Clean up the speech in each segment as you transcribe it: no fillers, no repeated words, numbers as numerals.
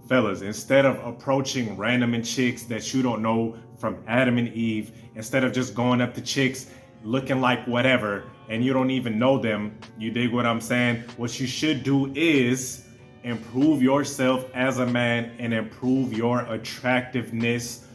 Fellas, instead of approaching random chicks that you don't know from Adam and Eve, instead of just going up to chicks looking like whatever and you don't even know them, you dig what I'm saying? What you should do is improve yourself as a man and improve your attractiveness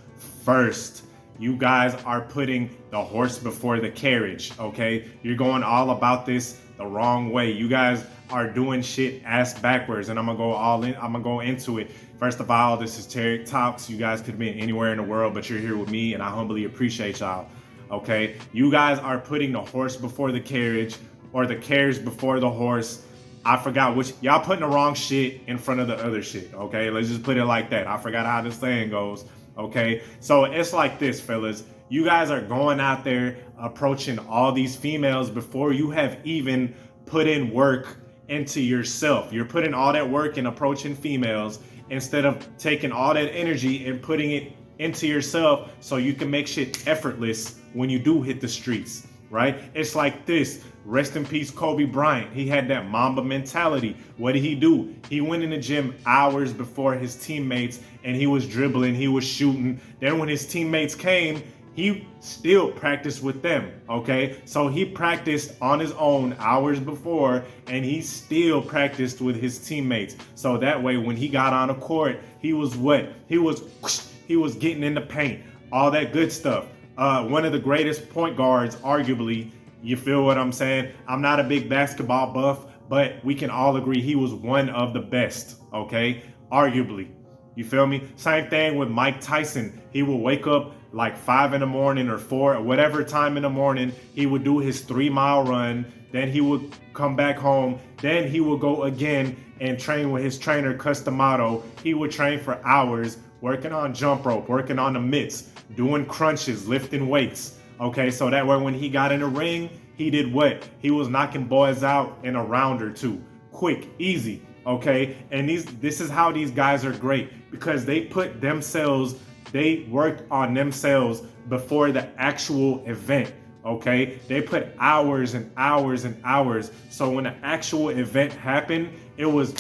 first. You guys are putting the horse before the carriage, okay? You're going all about this the wrong way. You guys are doing shit ass backwards, and I'm gonna go all in. I'm gonna go into it. First of all, this is Tarik Talks. You guys could be anywhere in the world, but you're here with me, and I humbly appreciate y'all. Okay, you guys are putting the horse before the carriage, or the carriage before the horse. I forgot which. Y'all putting the wrong shit in front of the other shit. Okay, let's just put it like that. I forgot how this saying goes. Okay, so it's like this, fellas. You guys are going out there approaching all these females before you have even put in work into yourself. You're putting all that work in approaching females instead of taking all that energy and putting it into yourself so you can make shit effortless when you do hit the streets, right? It's like this. Rest in peace, Kobe Bryant. He had that Mamba mentality. What did he do? He went in the gym hours before his teammates and he was dribbling, he was shooting. Then when his teammates came, he still practiced with them, okay? So he practiced on his own hours before and he still practiced with his teammates. So that way when he got on the court, he was what? He was getting in the paint, all that good stuff. One of the greatest point guards, arguably. You feel what I'm saying? I'm not a big basketball buff, but we can all agree he was one of the best, okay? Arguably. You feel me? Same thing with Mike Tyson. He would wake up like 5 in the morning or 4 or whatever time in the morning. He would do his 3-mile run. Then he would come back home. Then he would go again and train with his trainer, Customato. He would train for hours, working on jump rope, working on the mitts, doing crunches, lifting weights. Okay, so that way when he got in the ring, he did what? He was knocking boys out in a round or two. Quick, easy, okay? And this is how these guys are great, because they put themselves, they worked on themselves before the actual event, okay? They put hours and hours and hours. So when the actual event happened, it was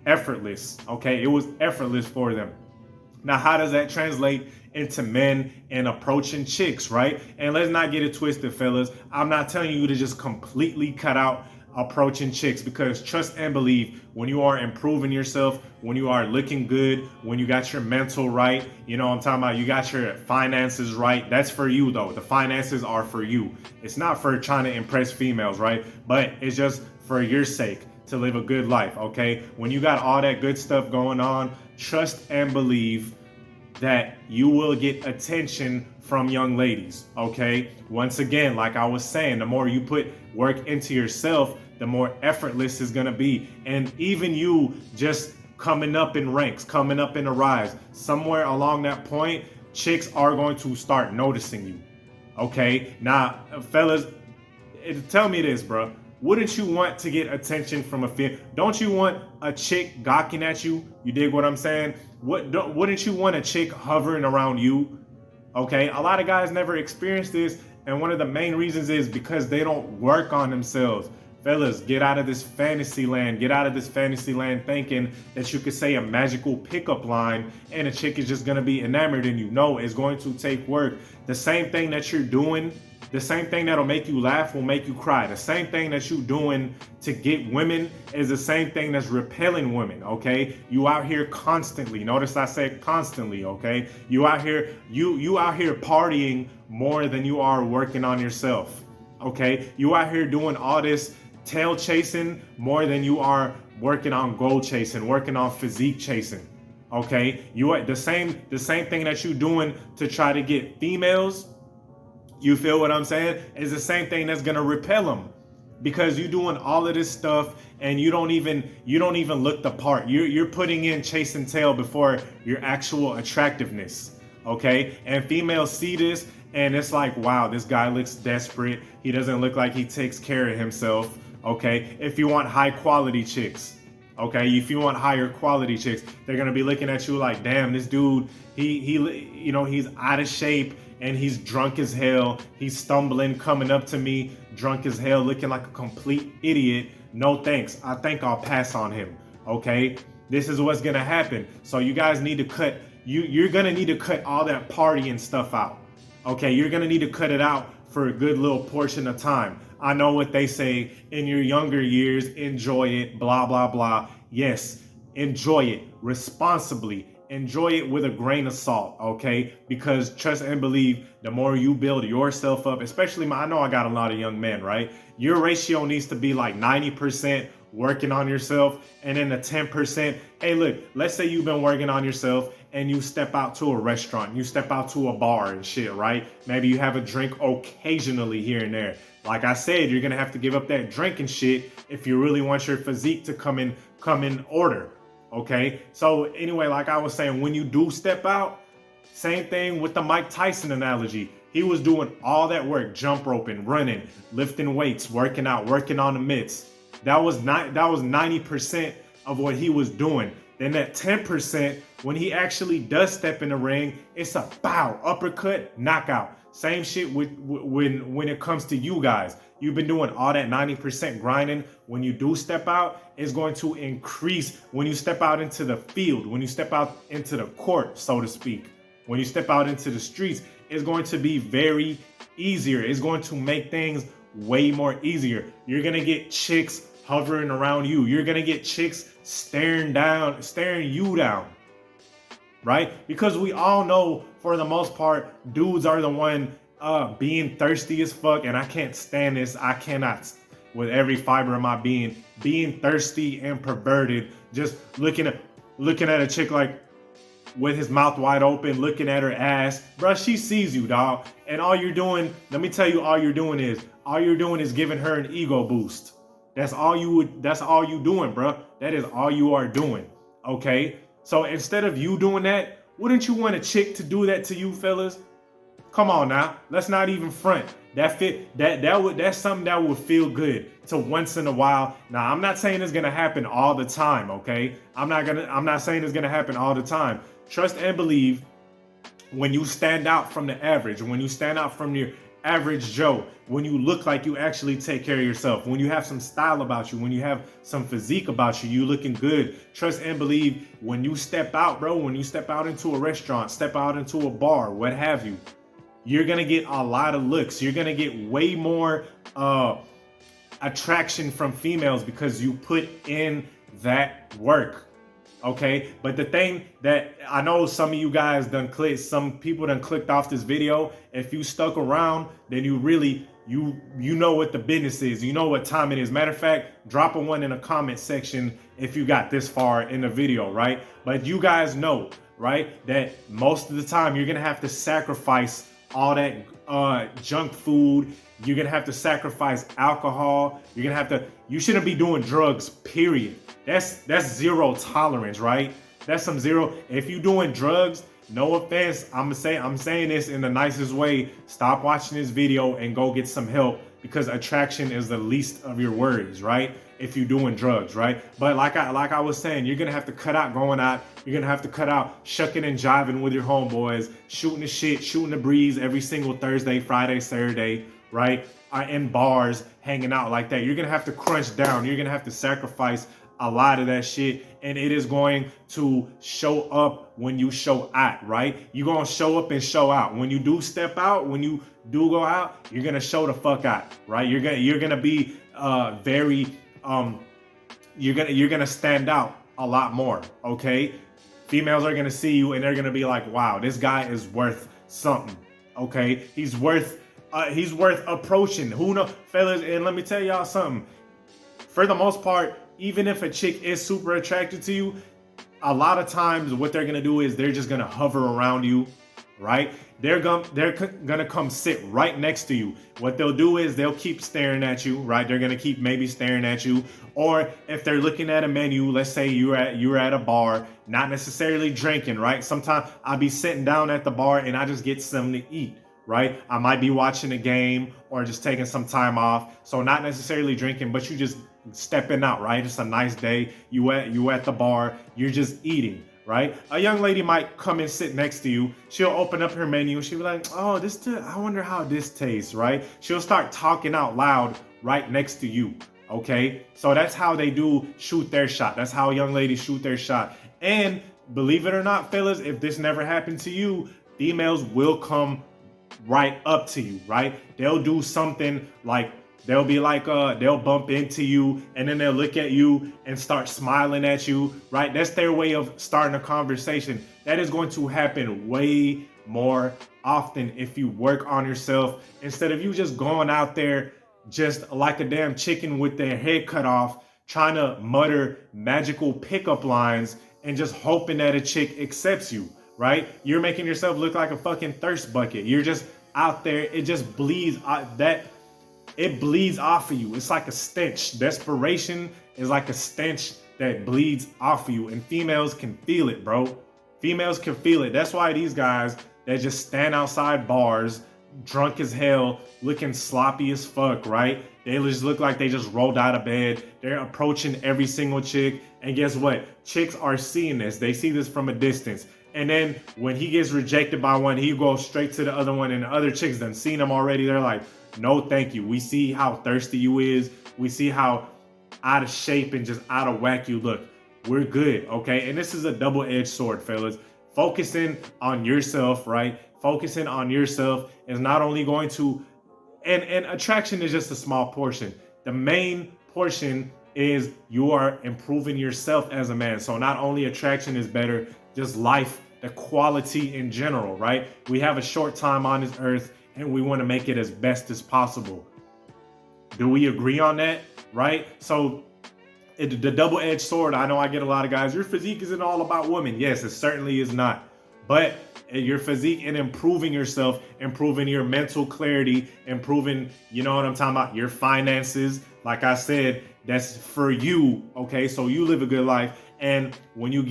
effortless, okay? It was effortless for them. Now, how does that translate into men and approaching chicks, right? And let's not get it twisted, fellas. I'm not telling you to just completely cut out approaching chicks, because trust and believe, when you are improving yourself, when you are looking good, when you got your mental right, you know what I'm talking about, you got your finances right, that's for you though. The finances are for you. It's not for trying to impress females, right? But it's just for your sake, to live a good life, okay? When you got all that good stuff going on, trust and believe that you will get attention from young ladies, okay? Once again, like I was saying, the more you put work into yourself, the more effortless it's gonna be. And even you just coming up in ranks, coming up in the rise, somewhere along that point, chicks are going to start noticing you, okay? Now, fellas, tell me this, bro. Wouldn't you want to get attention from a female? Don't you want a chick gawking at you? You dig what I'm saying? Wouldn't you want a chick hovering around you? Okay, a lot of guys never experience this, and one of the main reasons is because they don't work on themselves. Fellas, get out of this fantasy land. Get out of this fantasy land thinking that you could say a magical pickup line and a chick is just gonna be enamored in you. No, it's going to take work. The same thing that you're doing, the same thing that'll make you laugh will make you cry. The same thing that you're doing to get women is the same thing that's repelling women, okay? You out here constantly. Notice I said constantly, okay? You out here partying more than you are working on yourself, okay? You out here doing all this tail chasing more than you are working on goal chasing, working on physique chasing, okay? You are the same thing that you're doing to try to get females. You feel what I'm saying? It's the same thing that's gonna repel them, because you're doing all of this stuff and you don't even look the part. You're putting in chasing tail before your actual attractiveness, okay? And females see this and it's like, wow, this guy looks desperate. He doesn't look like he takes care of himself, okay? If you want high quality chicks, okay? If you want higher quality chicks, they're gonna be looking at you like, damn, this dude, he's out of shape. And he's drunk as hell. He's stumbling, coming up to me, drunk as hell, looking like a complete idiot. No thanks. I think I'll pass on him, okay? This is what's gonna happen. So you guys need to cut. You're gonna need to cut all that party and stuff out. Okay, you're gonna need to cut it out for a good little portion of time. I know what they say in your younger years, enjoy it, blah, blah, blah. Yes, enjoy it responsibly. Enjoy it with a grain of salt, okay? Because trust and believe, the more you build yourself up, especially I know I got a lot of young men, right? Your ratio needs to be like 90% working on yourself, and then the 10%, hey, look, let's say you've been working on yourself and you step out to a restaurant, you step out to a bar and shit, right? Maybe you have a drink occasionally here and there. Like I said, you're gonna have to give up that drinking shit if you really want your physique to come in order. Okay, so anyway, like I was saying, when you do step out, same thing with the Mike Tyson analogy. He was doing all that work, jump roping, running, lifting weights, working out, working on the mitts. That was 90% of what he was doing. Then that 10%, when he actually does step in the ring, it's a bow, uppercut, knockout. Same shit when it comes to you guys. You've been doing all that 90% grinding. When you do step out, it's going to increase when you step out into the field, when you step out into the court, so to speak. When you step out into the streets, it's going to be very easier. It's going to make things way more easier. You're going to get chicks hovering around you. You're going to get chicks staring you down. Right? Because we all know, for the most part, dudes are the one being thirsty as fuck, and I can't stand this. I cannot, with every fiber of my being thirsty and perverted, just looking at a chick like with his mouth wide open, looking at her ass. Bruh, she sees you, dog. And all you're doing, let me tell you, all you're doing is giving her an ego boost. That's all you doing, bruh. That is all you are doing. Okay? So instead of you doing that, wouldn't you want a chick to do that to you, fellas? Come on now, let's not even front. That's something that would feel good to once in a while. Now, I'm not saying it's gonna happen all the time, okay? I'm not saying it's gonna happen all the time. Trust and believe, when you stand out from the average, when you stand out from your average Joe, when you look like you actually take care of yourself, when you have some style about you, when you have some physique about you, you looking good, trust and believe, when you step out, bro, when you step out into a restaurant, step out into a bar, what have you, you're going to get a lot of looks. You're going to get way more attraction from females because you put in that work. Okay, but the thing that I know some of you guys some people done clicked off this video. If you stuck around, then you really, you know what the business is. You know what time it is. Matter of fact, drop a one in the comment section if you got this far in the video, right? But you guys know, right, that most of the time you're going to have to sacrifice all that junk food. You're going to have to sacrifice alcohol. You shouldn't be doing drugs, period. That's zero tolerance, right? That's some zero. If you doing drugs, no offense, I'm saying this in the nicest way. Stop watching this video and go get some help, because attraction is the least of your worries, right? If you're doing drugs, right? But like I was saying, you're gonna have to cut out going out. You're gonna have to cut out shucking and jiving with your homeboys, shooting the shit, shooting the breeze every single Thursday, Friday, Saturday, right? In bars, hanging out like that. You're gonna have to crunch down. You're gonna have to sacrifice a lot of that shit, and it is going to show up when you show out, right? You're gonna show up and show out. When you do step out, when you do go out, you're gonna show the fuck out, right? You're gonna be you're gonna stand out a lot more, okay? Females are gonna see you and they're gonna be like, wow, this guy is worth something, okay? He's worth approaching. Who knows, fellas? And let me tell y'all something. For the most part, even if a chick is super attracted to you, a lot of times what they're gonna do is they're just gonna hover around you, right? They're gonna come sit right next to you. What they'll do is they'll keep staring at you, right? They're gonna keep maybe staring at you. Or if they're looking at a menu, let's say you're at a bar, not necessarily drinking, right? Sometimes I'll be sitting down at the bar and I just get something to eat, right? I might be watching a game or just taking some time off. So not necessarily drinking, but you just stepping out, right? It's a nice day. You at the bar, you're just eating, right? A young lady might come and sit next to you. She'll open up her menu. She'll be like, oh, I wonder how this tastes, right? She'll start talking out loud right next to you, Okay, so that's how they do shoot their shot. That's how young ladies shoot their shot. And believe it or not, fellas, if this never happened to you, females will come right up to you, right? They'll do something like they'll be like they'll bump into you and then they'll look at you and start smiling at you, right? That's their way of starting a conversation. That is going to happen way more often if you work on yourself instead of you just going out there just like a damn chicken with their head cut off, trying to mutter magical pickup lines and just hoping that a chick accepts you, right? You're making yourself look like a fucking thirst bucket. You're just out there. It just bleeds it bleeds off of you. It's like a stench. Desperation is like a stench that bleeds off of you, and females can feel it, bro. Females can feel it. That's why these guys that just stand outside bars drunk as hell, looking sloppy as fuck, right? They just look like they just rolled out of bed. They're approaching every single chick. And guess what? Chicks are seeing this. They see this from a distance. And then when he gets rejected by one, he goes straight to the other one. And the other chicks done seen him already. They're like, no, thank you. We see how thirsty you is. We see how out of shape and just out of whack you look. We're good, okay? And this is a double-edged sword, fellas. Focusing on yourself, right? Focusing on yourself is not only going to, and attraction is just a small portion. The main portion is you are improving yourself as a man. So not only attraction is better, just life, the quality in general, right? We have a short time on this earth and we want to make it as best as possible. Do we agree on that, right? So the double-edged sword, I know I get a lot of guys, your physique isn't all about women. Yes, it certainly is not. But your physique and improving yourself, improving your mental clarity, improving, you know what I'm talking about, your finances. Like I said, that's for you, okay? So you live a good life. And when you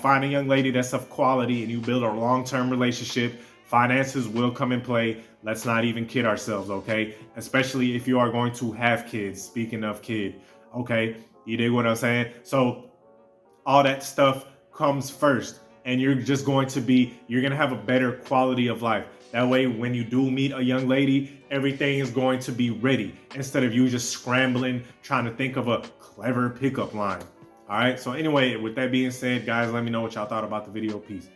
find a young lady that's of quality and you build a long-term relationship, finances will come in play. Let's not even kid ourselves, okay? Especially if you are going to have kids. Speaking of kid, okay? You dig what I'm saying? So all that stuff comes first. And you're going to have a better quality of life. That way, when you do meet a young lady, everything is going to be ready instead of you just scrambling, trying to think of a clever pickup line. All right. So anyway, with that being said, guys, let me know what y'all thought about the video. Peace.